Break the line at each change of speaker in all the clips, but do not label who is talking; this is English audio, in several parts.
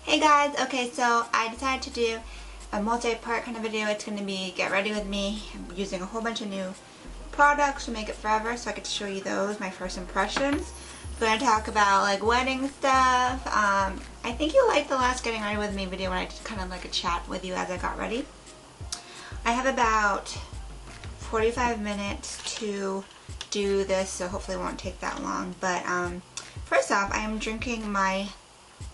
Hey guys, okay, so I decided to do a multi-part kind of video. It's going to be get ready with me. I'm using a whole bunch of new products to make it forever, so I get to show you those, my first impressions. We're going to talk about like wedding stuff. I think you liked the last getting ready with me video when I did kind of like a chat with you as I got ready. I have about 45 minutes to do this, so hopefully it won't take that long. But first off, I am drinking my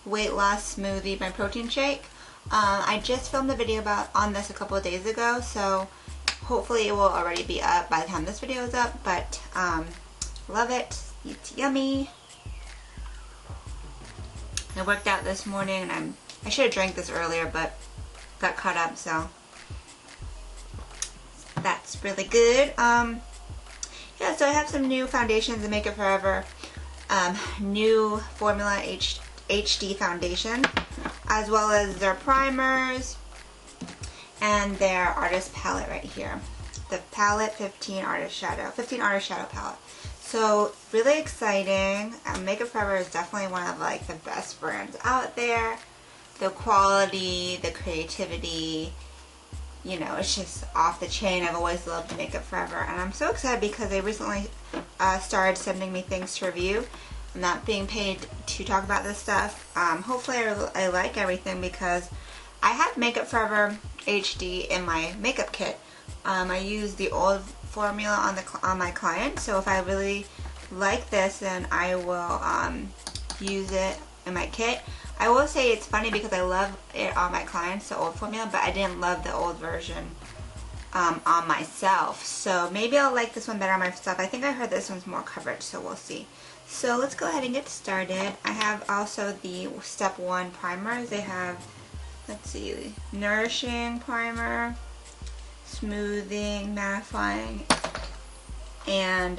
weight loss smoothie, my protein shake. I just filmed a video on this a couple of days ago, so hopefully it will already be up by the time this video is up, but love it. It's yummy. I worked out this morning and I should have drank this earlier, but got caught up, so that's really good. Yeah, so I have some new foundations in Make It Forever. New Formula HD foundation, as well as their primers and their artist palette right here. The palette 15 artist shadow palette. So really exciting. Make It Forever is definitely one of like the best brands out there. The quality, the creativity, you know, it's just off the chain. I've always loved Make It Forever, and I'm so excited because they recently started sending me things to review. I'm not being paid to talk about this stuff. Hopefully I like everything because I have Make It Forever HD in my makeup kit. I use the old formula on my client, so if I really like this, then I will use it in my kit. I will say it's funny because I love it on my clients, the old formula, but I didn't love the old version on myself. So maybe I'll like this one better on myself. I think I heard this one's more coverage, so we'll see. So let's go ahead and get started. I have also the Step 1 primers. They have, let's see, Nourishing Primer, Smoothing, Mattifying, and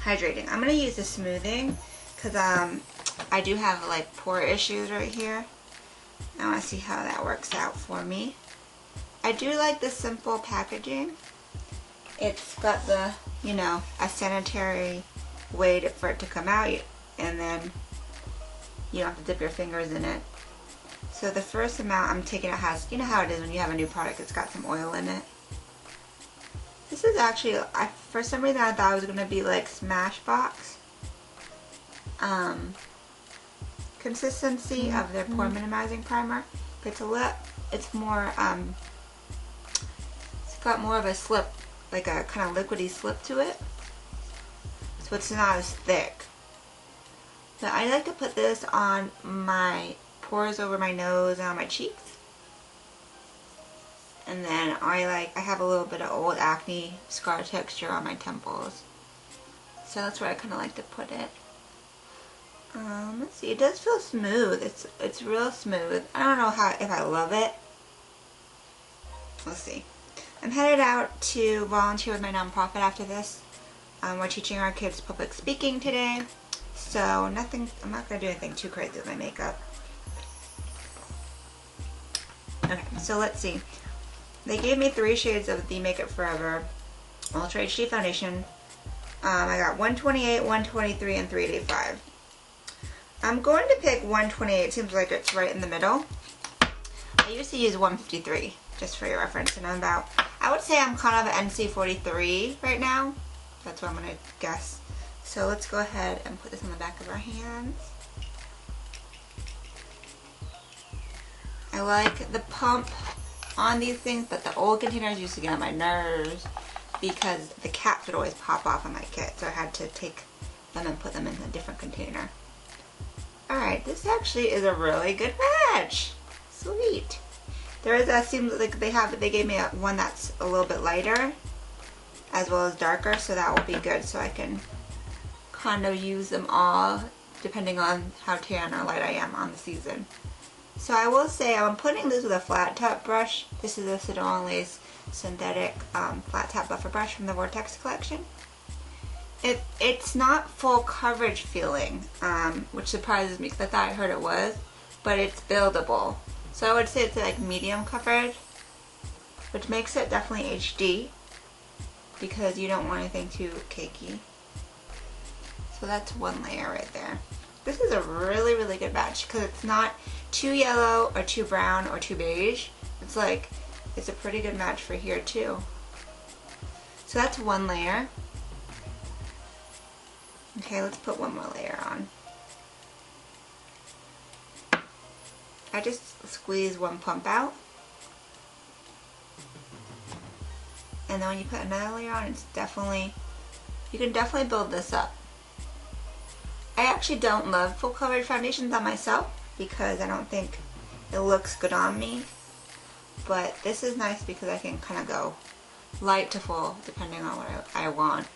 Hydrating. I'm going to use the Smoothing because I do have like pore issues right here. I want to see how that works out for me. I do like the simple packaging. It's got the, you know, a sanitary way for it to come out, and then you don't have to dip your fingers in it. So the first amount I'm taking out has, you know how it is when you have a new product, it's got some oil in it. This is actually, for some reason I thought it was going to be like Smashbox consistency of their pore minimizing primer, but it's more it's got more of a slip, like a kind of liquidy slip to it, so it's not as thick. But I like to put this on my pores over my nose and on my cheeks, and then I have a little bit of old acne scar texture on my temples, so that's where I kind of like to put it. Let's see, it does feel smooth. It's real smooth. I don't know if I love it. Let's see. I'm headed out to volunteer with my nonprofit after this. We're teaching our kids public speaking today, so I'm not going to do anything too crazy with my makeup. Okay, so let's see. They gave me 3 shades of the Make It Forever Ultra HD Foundation. I got 128, 123, and 385. I'm going to pick 128. It seems like it's right in the middle. I used to use 153, just for your reference, and I would say I'm kind of an NC43 right now. That's what I'm going to guess. So let's go ahead and put this on the back of our hands. I like the pump on these things, but the old containers used to get on my nerves because the caps would always pop off on my kit, so I had to take them and put them in a different container. Alright, this actually is a really good match. Sweet. Seems like they gave me one that's a little bit lighter as well as darker, so that will be good, so I can kind of use them all depending on how tan or light I am on the season. So I will say I'm putting this with a flat top brush. This is a Sedona Lace synthetic flat top buffer brush from the Vortex collection. It's not full coverage feeling, which surprises me because I thought I heard it was, but it's buildable. So I would say it's like medium coverage, which makes it definitely HD because you don't want anything too cakey. So that's one layer right there. this is a really, really good match because it's not too yellow or too brown or too beige. It's like, it's a pretty good match for here too. So that's one layer. Okay, let's put one more layer on. I just squeeze one pump out. And then when you put another layer on, it's definitely, you can definitely build this up. I actually don't love full coverage foundations on myself because I don't think it looks good on me. But this is nice because I can kind of go light to full depending on what I want.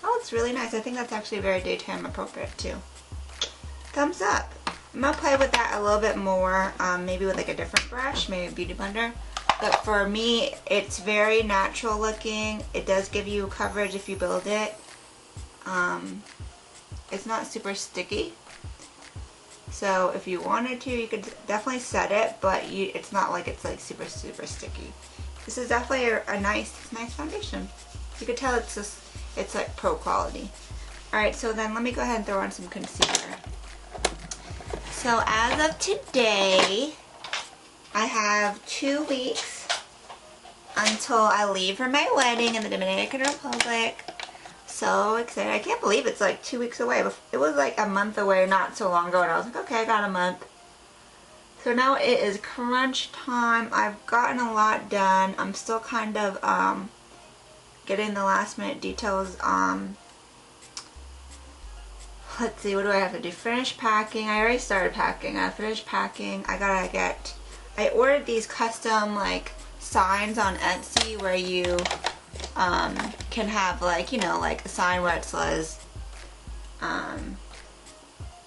That looks really nice. I think that's actually very daytime appropriate too. Thumbs up. I'm going to play with that a little bit more, maybe with like a different brush, maybe a beauty blender. But for me, it's very natural looking. It does give you coverage if you build it. It's not super sticky. So if you wanted to, you could definitely set it, but it's not like it's like super, super sticky. This is definitely a nice foundation. You could tell it's like pro quality. Alright, so then let me go ahead and throw on some concealer. So as of today, I have 2 weeks until I leave for my wedding in the Dominican Republic. So excited. I can't believe it's like 2 weeks away. It was like a month away not so long ago, and I was like, okay, I got a month. So now it is crunch time. I've gotten a lot done. I'm still kind of getting the last minute details. Let's see, what do I have to do? Finish packing. I already started packing. I finished packing. I ordered these custom like signs on Etsy where you can have like, you know, like a sign where it says,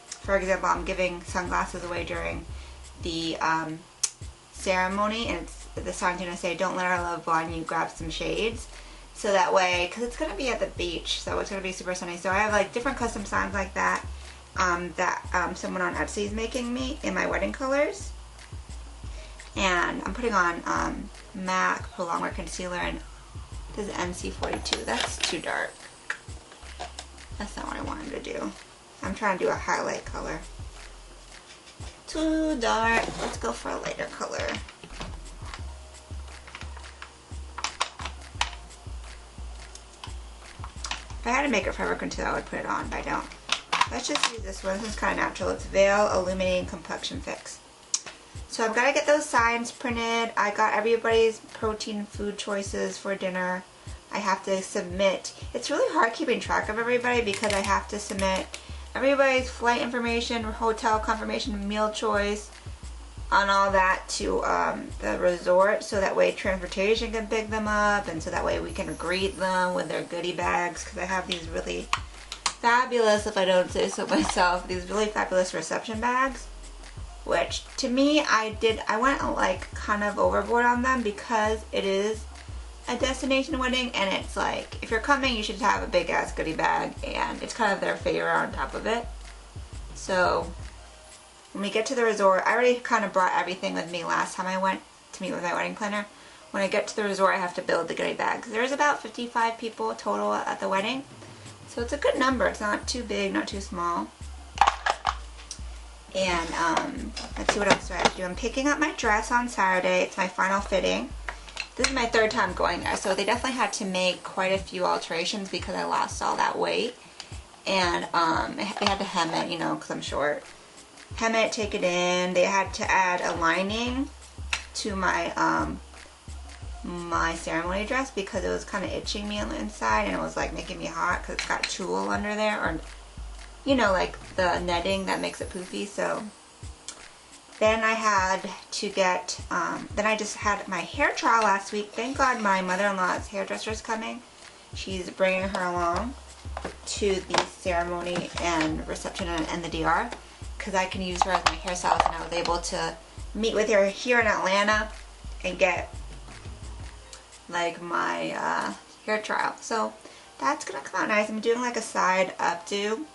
for example, I'm giving sunglasses away during the ceremony, and the sign's gonna say, "Don't let our love blind you, grab some shades." So that way, because it's gonna be at the beach, so it's gonna be super sunny. So I have like different custom signs like that someone on Etsy is making me in my wedding colors. And I'm putting on MAC Pro Longwear Concealer, and this is NC42. That's too dark. That's not what I wanted to do. I'm trying to do a highlight color. Too dark. Let's go for a lighter color. If I had a Makeup Forever concealer, I would put it on, but I don't. Let's just use this one. This one's kind of natural. It's Veil Illuminating Complexion Fix. So I've got to get those signs printed. I got everybody's protein food choices for dinner. I have to submit. It's really hard keeping track of everybody because I have to submit everybody's flight information, hotel confirmation, meal choice, and all that to the resort, so that way transportation can pick them up, and so that way we can greet them with their goodie bags, because I have these really fabulous, if I don't say so myself, these really fabulous reception bags, which to me I went like kind of overboard on them because it is a destination wedding, and it's like, if you're coming, you should have a big ass goodie bag, and it's kind of their favor on top of it. So when we get to the resort, I already kind of brought everything with me last time I went to meet with my wedding planner. When I get to the resort, I have to build the goodie bags. There's about 55 people total at the wedding, so it's a good number. It's not too big, not too small. And let's see, what else do I have to do? I'm picking up my dress on Saturday. It's my final fitting. This is my 3rd time going there, so they definitely had to make quite a few alterations because I lost all that weight. And they had to hem it, you know, because I'm short. Hem it, take it in. They had to add a lining to my my ceremony dress because it was kind of itching me on the inside, and it was like making me hot because it's got tulle under there, or you know, like the netting that makes it poofy. So then I had to get, then I just had my hair trial last week. Thank God my mother-in-law's hairdresser is coming. She's bringing her along to the ceremony and reception and the DR, because I can use her as my hairstylist, and I was able to meet with her here in Atlanta and get like my hair trial. So that's gonna come out nice. I'm doing like a side updo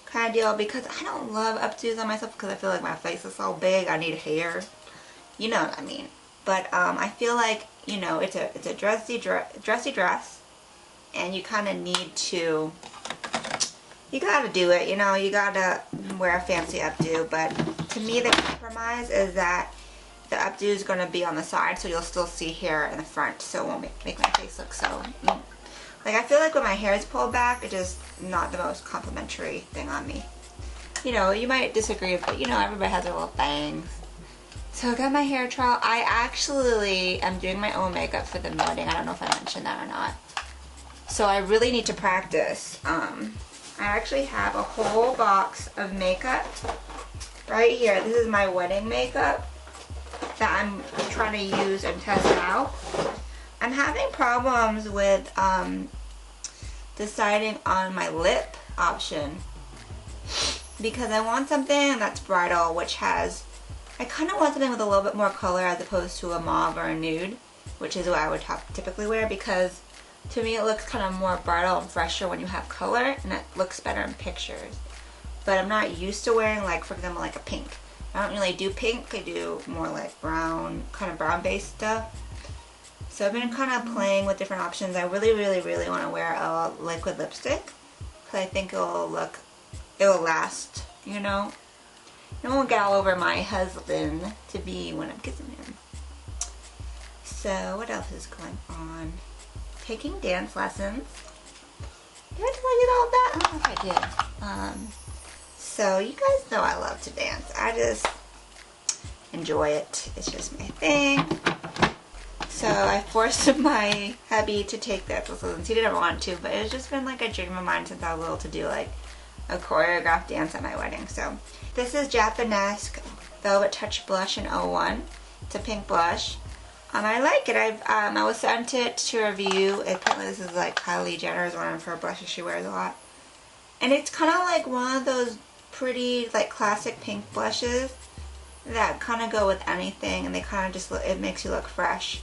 kind of deal because I don't love updos on myself because I feel like my face is so big. I need hair, you know what I mean. But I feel like, you know, it's a dressy dress, and you kind of need to you gotta do it, you know, you gotta wear a fancy updo, but to me the compromise is that the updo is gonna be on the side, so you'll still see hair in the front, so it won't make my face look so, like, I feel like when my hair is pulled back, it's just not the most complimentary thing on me. You know, you might disagree, but you know, everybody has their little bangs. So I got my hair trial. I actually am doing my own makeup for the wedding. I don't know if I mentioned that or not. So I really need to practice. I actually have a whole box of makeup right here. This is my wedding makeup that I'm trying to use and test out. I'm having problems with deciding on my lip option because I want something that's bridal, which has, I kind of want something with a little bit more color as opposed to a mauve or a nude, which is what I would typically wear, because to me it looks kind of more bridal and fresher when you have color, and it looks better in pictures. But I'm not used to wearing, like, for example, like a pink. I don't really do pink. I do more like brown, kind of brown based stuff. So I've been kind of playing with different options. I really want to wear a liquid lipstick because I think it'll last, you know. It won't get all over my husband to be when I'm kissing him. So what else is going on? Taking dance lessons. Did I tell you all that? I don't know if I did. So you guys know I love to dance. I just enjoy it. It's just my thing. So I forced my hubby to take dance lessons. He didn't want to, but it's just been like a dream of mine since I was little to do like a choreographed dance at my wedding. So this is Japanesque Velvet Touch Blush in 01. It's a pink blush. I like it. I was sent it to review. Apparently this is like Kylie Jenner's one of her blushes she wears a lot. And it's kind of like one of those pretty like classic pink blushes that kind of go with anything, and they kind of just it makes you look fresh.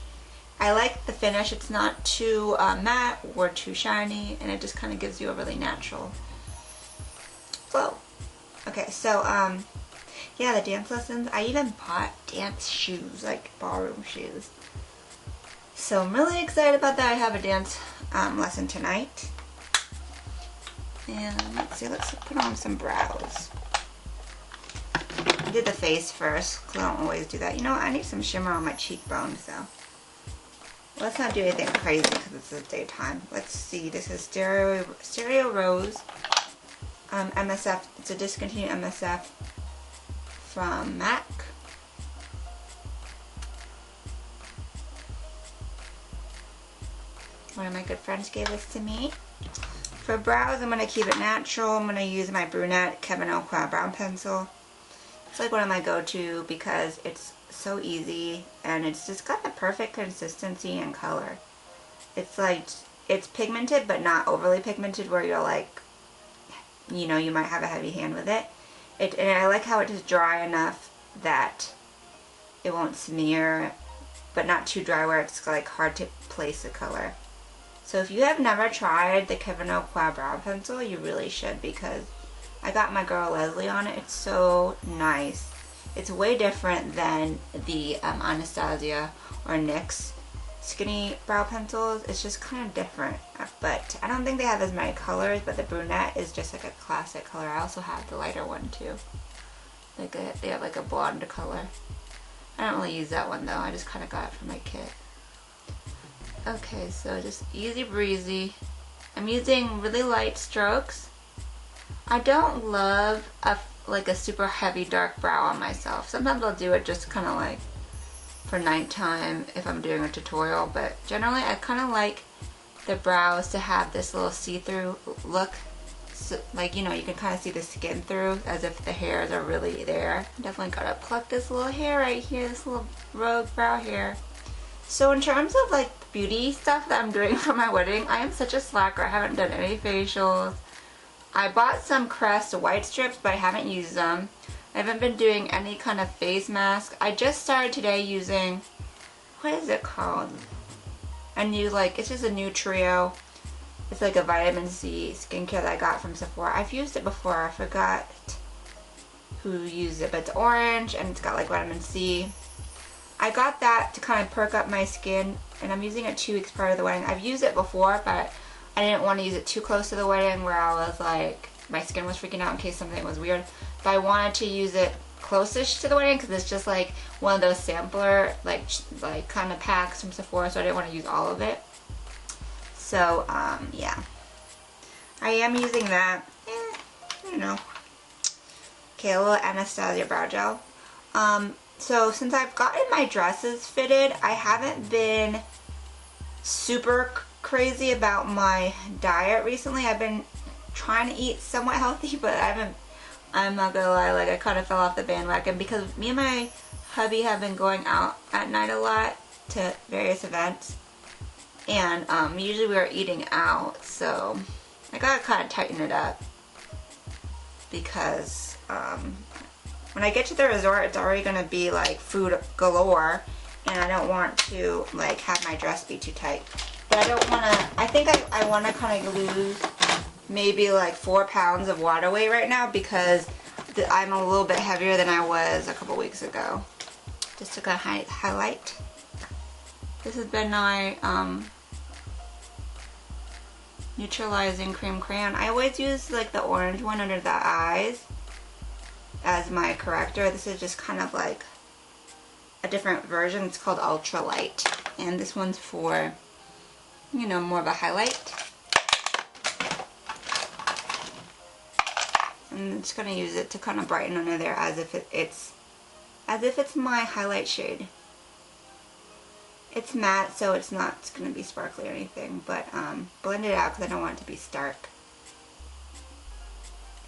I like the finish. It's not too matte or too shiny, and it just kind of gives you a really natural glow. Okay, so yeah, the dance lessons. I even bought dance shoes, like ballroom shoes. So I'm really excited about that. I have a dance lesson tonight. And let's see, let's put on some brows. I did the face first, because I don't always do that. You know what, I need some shimmer on my cheekbones, so let's not do anything crazy because it's the daytime. Let's see, this is Stereo Rose MSF. It's a discontinued MSF from MAC. One of my good friends gave this to me. For brows, I'm going to keep it natural. I'm going to use my brunette Kevyn Aucoin brown pencil. It's like one of my go-to because it's so easy and it's just got the perfect consistency and color. It's like, it's pigmented but not overly pigmented where you're like, you know, you might have a heavy hand with it. And I like how it is dry enough that it won't smear, but not too dry where it's like hard to place the color. So if you have never tried the Kevyn Aucoin brow pencil, you really should, because I got my girl Leslie on it. It's so nice. It's way different than the Anastasia or NYX skinny brow pencils. It's just kind of different, but I don't think they have as many colors, but the brunette is just like a classic color. I also have the lighter one too. Like they have like a blonde color. I don't really use that one though. I just kind of got it from my kit. Okay, so just easy breezy. I'm using really light strokes. I don't love like a super heavy dark brow on myself. Sometimes I'll do it just kind of like for nighttime if I'm doing a tutorial, but generally I kind of like the brows to have this little see-through look. So, like, you know, you can kind of see the skin through as if the hairs are really there. Definitely gotta pluck this little hair right here, this little rogue brow hair. So in terms of like beauty stuff that I'm doing for my wedding, I am such a slacker. I haven't done any facials. I bought some Crest white strips, but I haven't used them. I haven't been doing any kind of face mask. I just started today using, what is it called? A new, like, it's just a new trio. It's like a vitamin C skincare that I got from Sephora. I've used it before. I forgot who used it, but it's orange and it's got like vitamin C. I got that to kind of perk up my skin, and I'm using it 2 weeks prior to the wedding. I've used it before, but I didn't want to use it too close to the wedding where I was like my skin was freaking out in case something was weird. But I wanted to use it closest to the wedding because it's just like one of those sampler like kind of packs from Sephora, so I didn't want to use all of it. So yeah, I am using that. I don't know. Okay, a little Anastasia brow gel. So since I've gotten my dresses fitted, I haven't been super crazy about my diet recently. I've been trying to eat somewhat healthy, but I'm not gonna lie, like I kind of fell off the bandwagon because me and my hubby have been going out at night a lot to various events, and usually we are eating out, so I gotta kind of tighten it up because when I get to the resort, it's already gonna be like food galore, and I don't want to like have my dress be too tight. But I don't want to, I think I want to kind of lose maybe like 4 pounds of water weight right now because I'm a little bit heavier than I was a couple weeks ago. Just to kind of highlight. This has been my neutralizing cream crayon. I always use like the orange one under the eyes as my corrector. This is just kind of like a different version. It's called Ultra Light, and this one's for, you know, more of a highlight. I'm just gonna use it to kind of brighten under there as if it's my highlight shade. It's matte, so it's not gonna be sparkly or anything, but blend it out because I don't want it to be stark.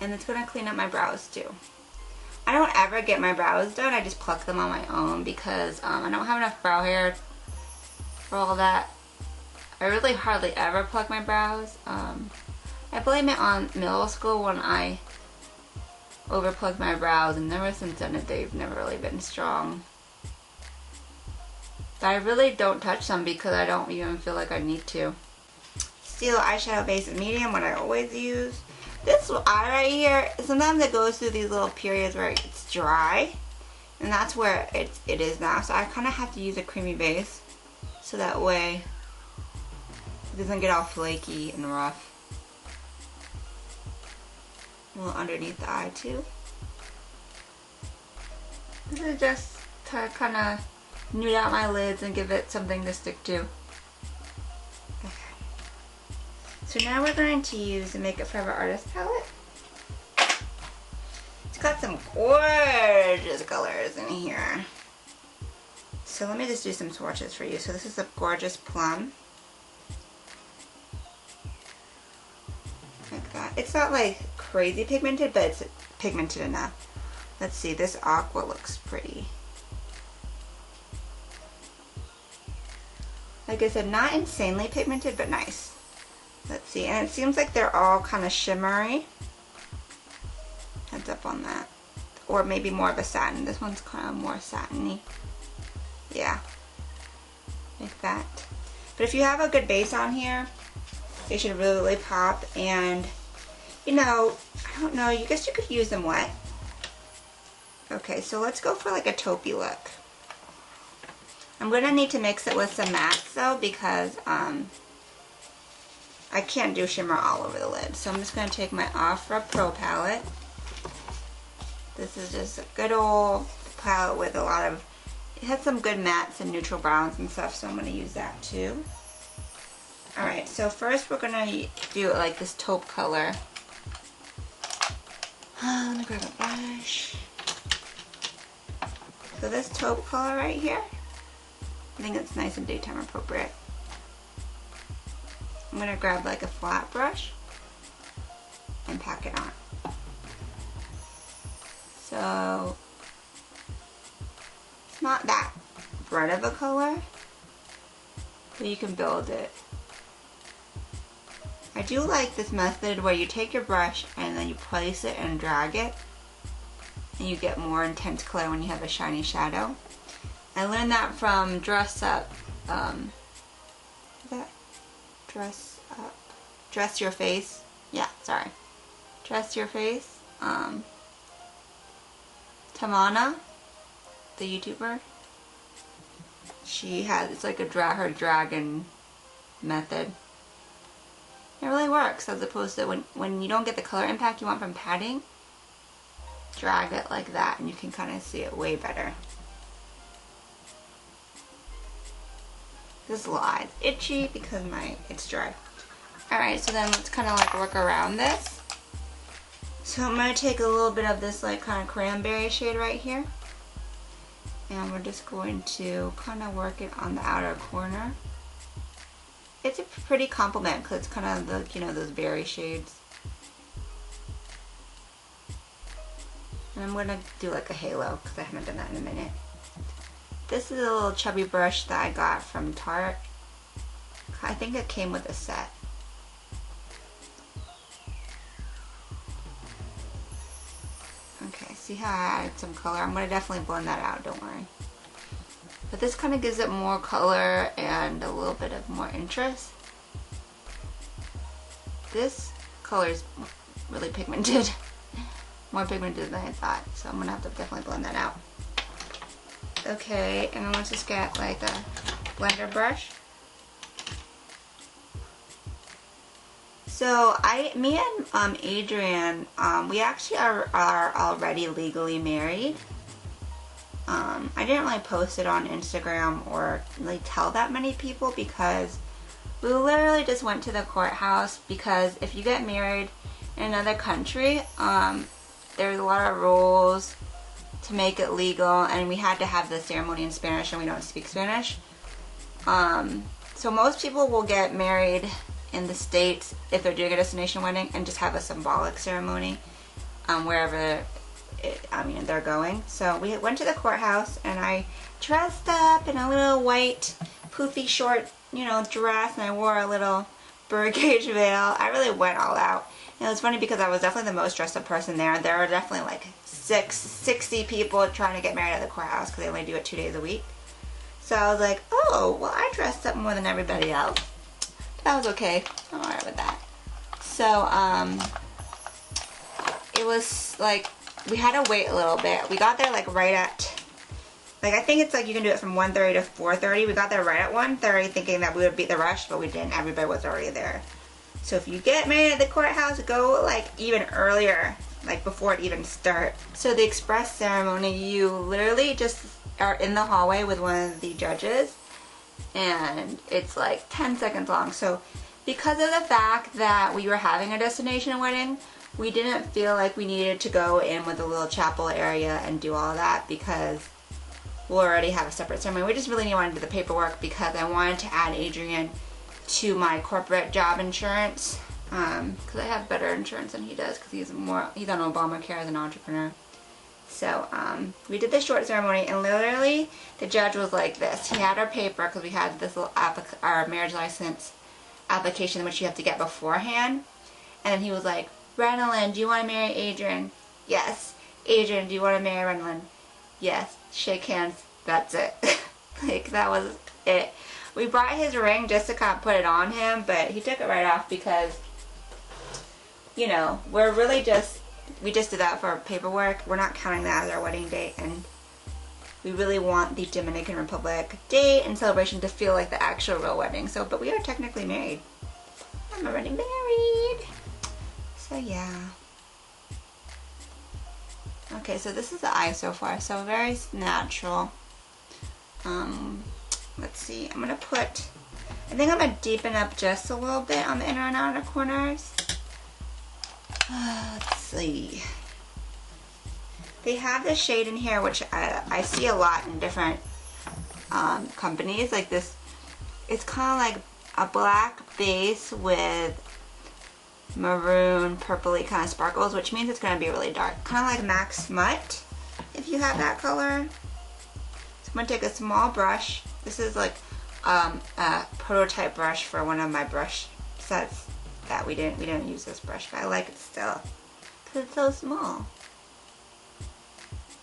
And it's gonna clean up my brows too. I don't ever get my brows done. I just pluck them on my own because I don't have enough brow hair for all that. I really hardly ever pluck my brows. I blame it on middle school when I overplucked my brows, and ever since then they've never really been strong. But I really don't touch them because I don't even feel like I need to. Steel eyeshadow base in medium, what I always use. This eye right here, sometimes it goes through these little periods where it's dry, and that's where it is now. So I kind of have to use a creamy base so that way it doesn't get all flaky and rough. A little underneath the eye too. This is just to kind of nude out my lids and give it something to stick to. Okay. So now we're going to use the Makeup Forever Artist Palette. It's got some gorgeous colors in here. So let me just do some swatches for you. So this is a gorgeous plum. Like that. It's not like crazy pigmented, but it's pigmented enough. Let's see, this aqua looks pretty. Like I said, not insanely pigmented, but nice. Let's see, and it seems like they're all kind of shimmery. Heads up on that. Or maybe more of a satin. This one's kind of more satiny. Yeah. Like that. But if you have a good base on here, they should really pop. And, you know, I don't know, I guess you could use them wet. Okay, so let's go for like a taupey look. I'm going to need to mix it with some mattes though because I can't do shimmer all over the lid. So I'm just going to take my Ofra Pro palette. This is just a good old palette with a lot of, it has some good mattes and neutral browns and stuff, so I'm going to use that too. Alright, so first we're going to do like this taupe color. Let me grab a brush. So this taupe color right here, I think it's nice and daytime appropriate. I'm going to grab like a flat brush and pack it on. So it's not that bright of a color, but you can build it. I do like this method where you take your brush and then you place it and drag it, and you get more intense color when you have a shiny shadow. I learned that from Dress Up. Dress Your Face. Yeah, sorry. Dress Your Face. Tamana, the YouTuber. She has, it's like her dragon method. It really works, as opposed to when you don't get the color impact you want from padding, drag it like that and you can kind of see it way better. This little eye is itchy because it's dry. Alright, so then let's kind of like work around this. So I'm going to take a little bit of this like kind of cranberry shade right here. And we're just going to kind of work it on the outer corner. It's a pretty compliment because it's kind of the, you know, those berry shades. And I'm going to do like a halo because I haven't done that in a minute. This is a little chubby brush that I got from Tarte. I think it came with a set. Okay, see how I added some color? I'm going to definitely blend that out, don't worry. But this kind of gives it more color and a little bit of more interest. This color is really pigmented. More pigmented than I thought, so I'm going to have to definitely blend that out. Okay, and then let's just get like a blender brush. So me and Adrian, we actually are already legally married. I didn't really post it on Instagram or really tell that many people because we literally just went to the courthouse, because if you get married in another country, there's a lot of rules to make it legal, and we had to have the ceremony in Spanish and we don't speak Spanish. So most people will get married in the States if they're doing a destination wedding and just have a symbolic ceremony wherever they're going. So we went to the courthouse and I dressed up in a little white poofy short, you know, dress, and I wore a little birdcage veil. I really went all out. And it was funny because I was definitely the most dressed up person there. There were definitely like 60 people trying to get married at the courthouse because they only do it 2 days a week. So I was like, oh, well, I dressed up more than everybody else. That was okay. I'm alright with that. So, it was like, we had to wait a little bit. We got there like right at, like I think it's like you can do it from 1:30 to 4:30. We got there right at 1:30 thinking that we would beat the rush, but we didn't. Everybody was already there. So if you get married at the courthouse, go like even earlier, like before it even starts. So the express ceremony, you literally just are in the hallway with one of the judges, and it's like 10 seconds long. So because of the fact that we were having a destination wedding, we didn't feel like we needed to go in with a little chapel area and do all that because we'll already have a separate ceremony. We just really wanted to do the paperwork because I wanted to add Adrian to my corporate job insurance, because I have better insurance than he does because he's on Obamacare as an entrepreneur. So we did the short ceremony, and literally the judge was like this. He had our paper because we had this little our marriage license application which you have to get beforehand, and then he was like, Renalyn, do you want to marry Adrian? Yes. Adrian, do you want to marry Renalyn? Yes. Shake hands. That's it. Like, that was it. We brought his ring just to kind of put it on him, but he took it right off because, you know, we just did that for paperwork. We're not counting that as our wedding date, and we really want the Dominican Republic date and celebration to feel like the actual real wedding. So, but we are technically married. I'm already married. So yeah. Okay, so this is the eye so far. So very natural. Let's see. I think I'm gonna deepen up just a little bit on the inner and outer corners. Let's see. They have this shade in here, which I see a lot in different companies. Like this, it's kind of like a black base with maroon, purpley kind of sparkles, which means it's going to be really dark. Kind of like MAC Smut, if you have that color. So I'm going to take a small brush. This is like a prototype brush for one of my brush sets that we didn't use this brush, but I like it still because it's so small.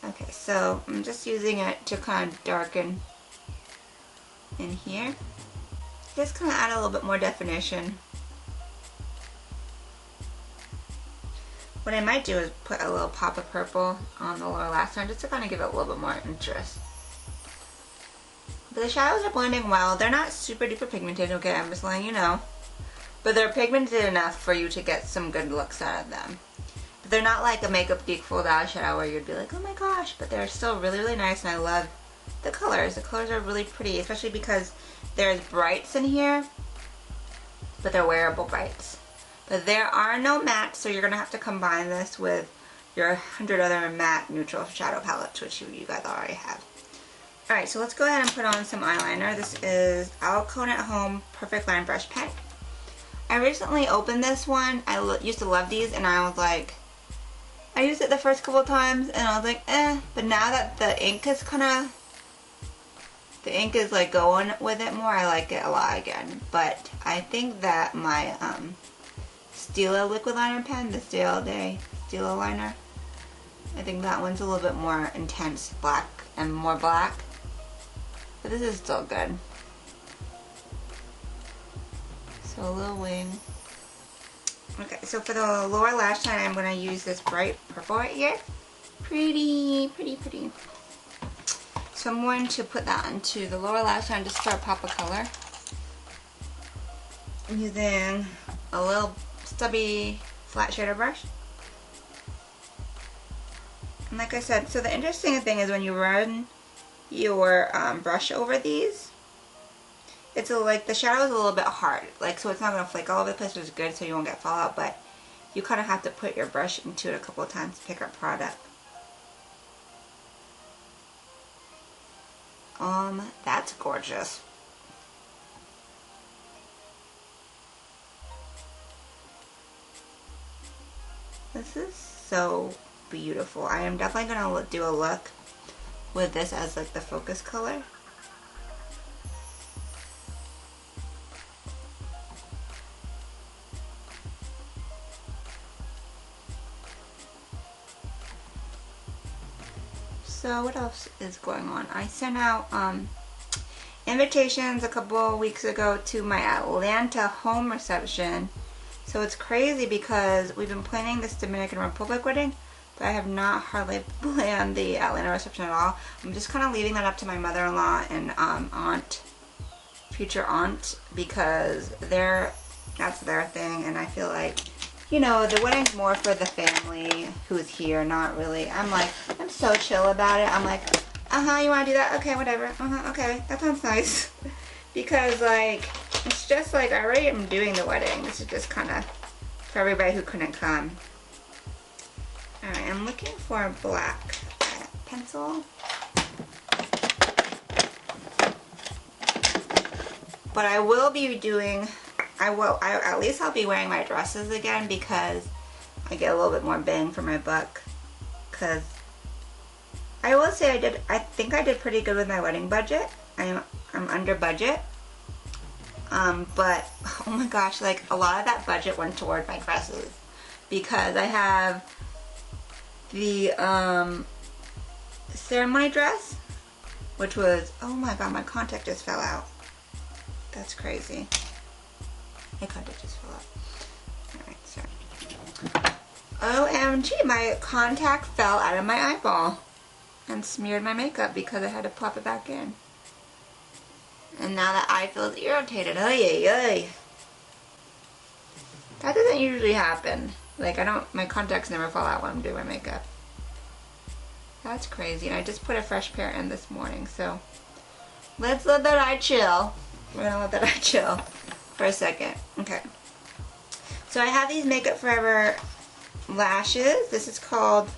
Okay, so I'm just using it to kind of darken in here. Just kind of add a little bit more definition. What I might do is put a little pop of purple on the lower lash line just to kind of give it a little bit more interest. But the shadows are blending well. They're not super duper pigmented, okay? I'm just letting you know. but they're pigmented enough for you to get some good looks out of them. But they're not like a Makeup Geek full eyeshadow where you'd be like, oh my gosh, but they're still really, really nice, and I love the colors. The colors are really pretty, especially because there's brights in here, but they're wearable brights. But there are no mattes, so you're going to have to combine this with your 100 other matte neutral shadow palettes, which you guys already have. Alright, so let's go ahead and put on some eyeliner. This is Alcone at Home Perfect Line Brush Pen. I recently opened this one. I used to love these, and I was like, I used it the first couple of times, and I was like, eh. But now that the ink is like going with it more, I like it a lot again. But I think that my Stila liquid liner pen, the Stila liner, I think that one's a little bit more intense black and more black. But this is still good. So a little wing. Okay, so for the lower lash line, I'm going to use this bright purple right here. Pretty, pretty, pretty. So I'm going to put that onto the lower lash line just for a pop of color. I'm using a little stubby flat shader brush. And like I said, so the interesting thing is when you run your brush over these, it's like the shadow is a little bit hard, like, so it's not going to flake all over the place, which is good, so you won't get fallout, but you kind of have to put your brush into it a couple of times to pick up product. That's gorgeous. This is so beautiful. I am definitely going to do a look with this as like the focus color. So what else is going on? I sent out invitations a couple of weeks ago to my Atlanta home reception. So it's crazy because we've been planning this Dominican Republic wedding, but I have not hardly planned the Atlanta reception at all. I'm just kind of leaving that up to my mother-in-law and future aunt, because that's their thing, and I feel like, you know, the wedding's more for the family who's here, not really. I'm so chill about it. I'm like, you want to do that? Okay, whatever. Okay, that sounds nice. Because, like, it's just like, I already am doing the wedding. This is just kind of for everybody who couldn't come. Alright, I'm looking for a black pencil. But I will be doing, at least I'll be wearing my dresses again, because I get a little bit more bang for my buck. Because I will say I think I did pretty good with my wedding budget. I'm under budget. But oh my gosh, like a lot of that budget went toward my dresses, because I have the ceremony dress, which was, oh my god, my contact just fell out. That's crazy. My contact just fell out. Alright, sorry. OMG, my contact fell out of my eyeball and smeared my makeup because I had to pop it back in. And now that eye feels irritated. Ay, ay, ay. That doesn't usually happen. Like, my contacts never fall out when I'm doing my makeup. That's crazy. And I just put a fresh pair in this morning, so let's let that eye chill. We're gonna let that eye chill for a second. Okay. So I have these Makeup Forever lashes. This is called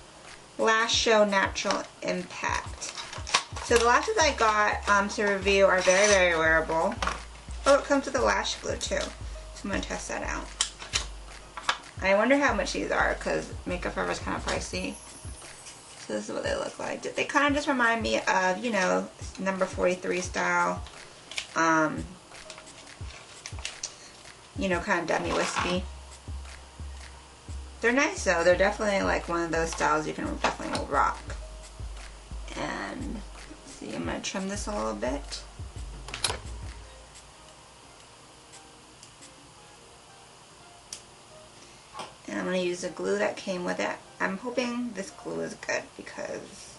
Lash Show Natural Impact. So the lashes I got to review are very, very wearable. Oh, it comes with a lash glue too. So I'm going to test that out. I wonder how much these are, because Makeup Forever is kind of pricey. So this is what they look like. They kind of just remind me of, you know, number 43 style. You know, kind of dummy wispy. They're nice though. They're definitely like one of those styles you can definitely rock. And see, I'm going to trim this a little bit. And I'm going to use the glue that came with it. I'm hoping this glue is good, because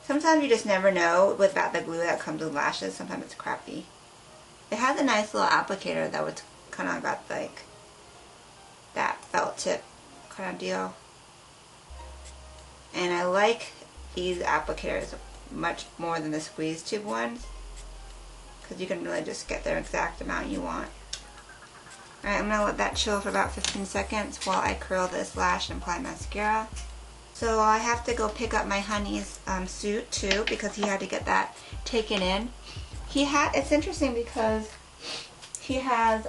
sometimes you just never know about the glue that comes with lashes. Sometimes it's crappy. It has a nice little applicator though. It's kind of got like that felt tip kind of deal. And I like these applicators much more than the squeeze tube ones, because you can really just get the exact amount you want. Alright, I'm going to let that chill for about 15 seconds while I curl this lash and apply mascara. So I have to go pick up my honey's suit too, because he had to get that taken in. It's interesting because he has,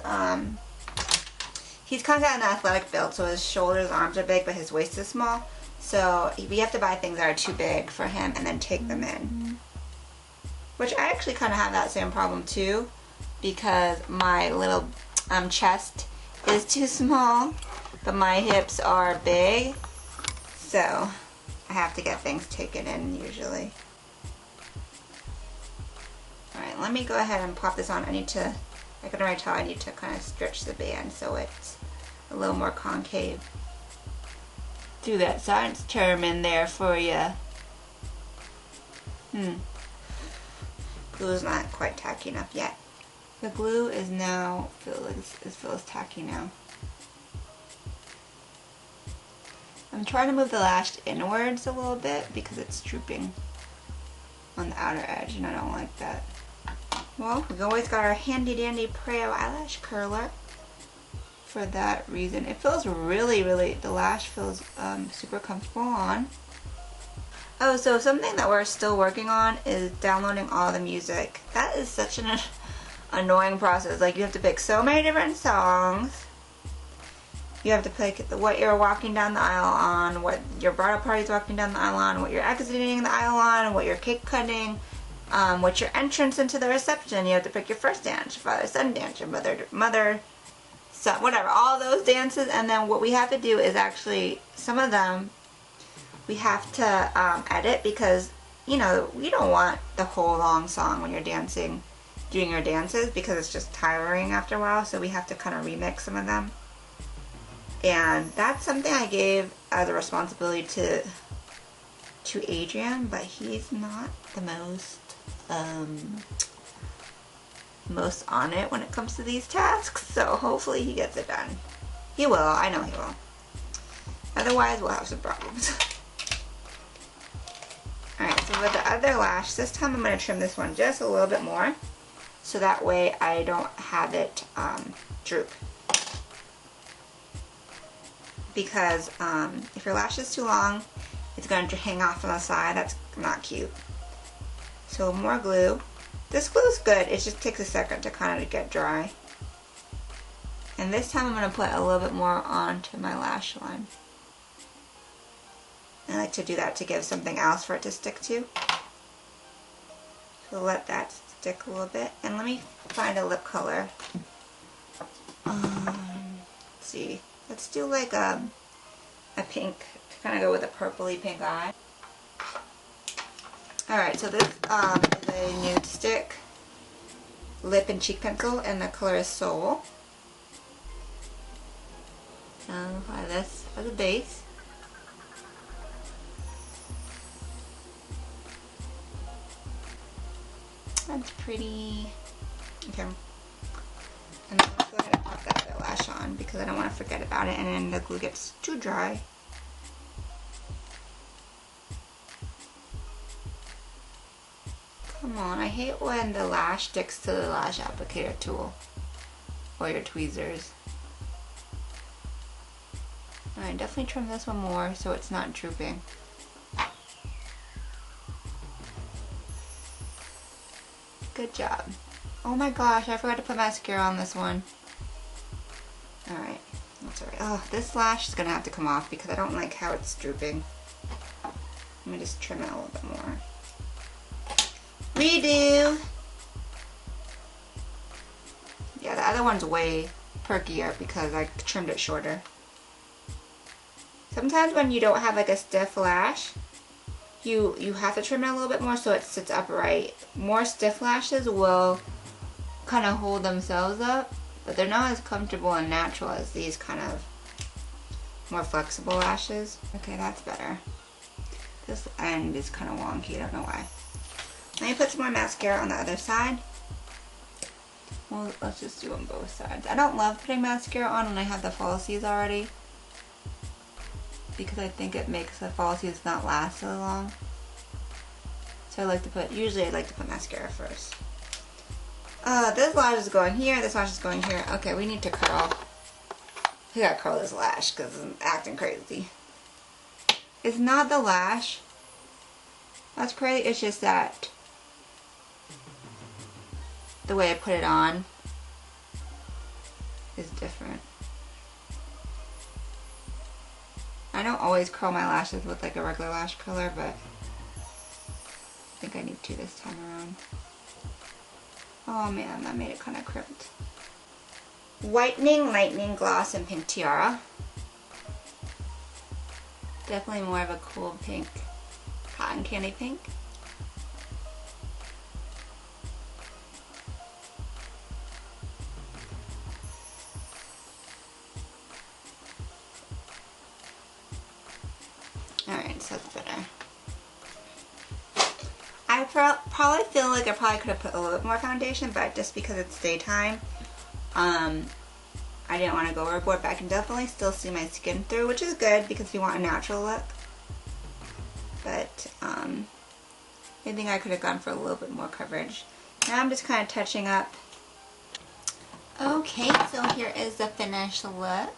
he's kind of got an athletic build, so his shoulders, arms are big, but his waist is small. So we have to buy things that are too big for him and then take them in. Which I actually kind of have that same problem too, because my little chest is too small, but my hips are big. So I have to get things taken in usually. Alright, let me go ahead and pop this on. I can already tell I need to kind of stretch the band so it's a little more concave. Do that science term in there for you. Glue's not quite tacky enough yet. The glue is now feels tacky now. I'm trying to move the lash inwards a little bit because it's drooping on the outer edge and I don't like that. Well, we've always got our handy dandy Preo eyelash curler for that reason. It feels really, the lash feels super comfortable on. Oh, so something that we're still working on is downloading all the music. That is such an annoying process. Like, you have to pick so many different songs. You have to pick what you're walking down the aisle on, what your bridal party's walking down the aisle on, what you're exiting the aisle on, what you're cake cutting, what's your entrance into the reception. You have to pick your first dance, your father-son dance, your mother, son, whatever, all those dances. And then what we have to do is actually, some of them we have to edit, because, you know, we don't want the whole long song when you're dancing, doing your dances, because it's just tiring after a while. So we have to kind of remix some of them. And that's something I gave as a responsibility to Adrian, but he's not the most on it when it comes to these tasks, so hopefully he gets it done. He will, I know he will. Otherwise, we'll have some problems. Alright, so with the other lash, this time I'm going to trim this one just a little bit more, so that way I don't have it droop. Because if your lash is too long, it's going to hang off on the side. That's not cute. So more glue. This glue is good. It just takes a second to kind of get dry. And this time I'm going to put a little bit more onto my lash line. I like to do that to give something else for it to stick to. So let that stick a little bit. And let me find a lip color. Let's see. Let's do like a pink, to kind of go with a purpley pink eye. Alright, so this is a nude stick lip and cheek pencil, and the color is Soul. So I'll apply this as a base. That's pretty. Okay. And then let's go ahead and pop that other lash on, because I don't want to forget about it and then the glue gets too dry. Come on, I hate when the lash sticks to the lash applicator tool or your tweezers. Alright, definitely trim this one more so it's not drooping. Good job. Oh my gosh, I forgot to put mascara on this one. Alright, that's alright. Oh, this lash is going to have to come off because I don't like how it's drooping. Let me just trim it a little bit more. Redo! Yeah, the other one's way perkier because I trimmed it shorter. Sometimes when you don't have like a stiff lash, you have to trim it a little bit more so it sits upright. More stiff lashes will kind of hold themselves up, but they're not as comfortable and natural as these kind of more flexible lashes. Okay, that's better. This end is kind of wonky, I don't know why. Let me put some more mascara on the other side. Well, let's just do on both sides. I don't love putting mascara on when I have the falsies already, because I think it makes the falsies not last so long. So usually I like to put mascara first. This lash is going here, this lash is going here. Okay, we need to curl. We gotta curl this lash because I'm acting crazy. It's not the lash that's crazy, it's just that the way I put it on is different. I don't always curl my lashes with like a regular lash curler, but I think I need to this time around. Oh man, that made it kind of crimped. Whitening Lightning Gloss in Pink Tiara. Definitely more of a cool pink, cotton candy pink. Alright, so that's better. I probably feel like I probably could have put a little bit more foundation, but just because it's daytime, I didn't want to go overboard, but I can definitely still see my skin through, which is good because if you want a natural look. But I think I could have gone for a little bit more coverage. Now I'm just kind of touching up. Okay, so here is the finished look.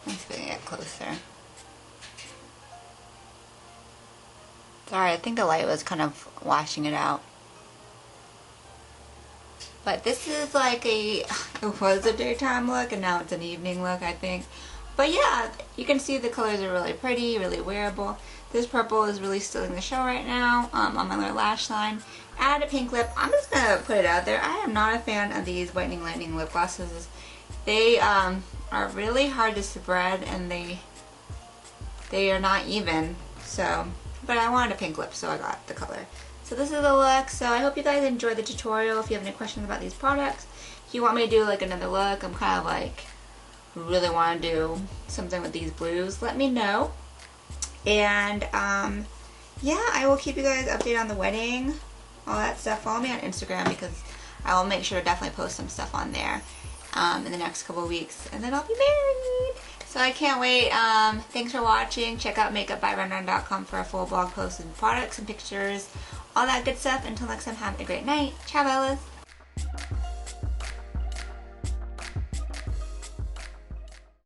Let's bring it closer. Sorry, I think the light was kind of washing it out. But this is like it was a daytime look and now it's an evening look, I think. But yeah, you can see the colors are really pretty, really wearable. This purple is really stealing the show right now on my lower lash line. Add a pink lip. I'm just going to put it out there. I am not a fan of these Whitening Lightning lip glosses. They are really hard to spread and they are not even. So, but I wanted a pink lip, so I got the color. So this is the look. So I hope you guys enjoyed the tutorial. If you have any questions about these products, if you want me to do like another look, I'm kind of like really want to do something with these blues, let me know. And yeah, I will keep you guys updated on the wedding, all that stuff. Follow me on Instagram because I will make sure to definitely post some stuff on there in the next couple of weeks, and then I'll be married. So I can't wait. Thanks for watching. Check out makeupbyrendawn.com for a full blog post and products and pictures, all that good stuff. Until next time, have a great night. Ciao, Bellas.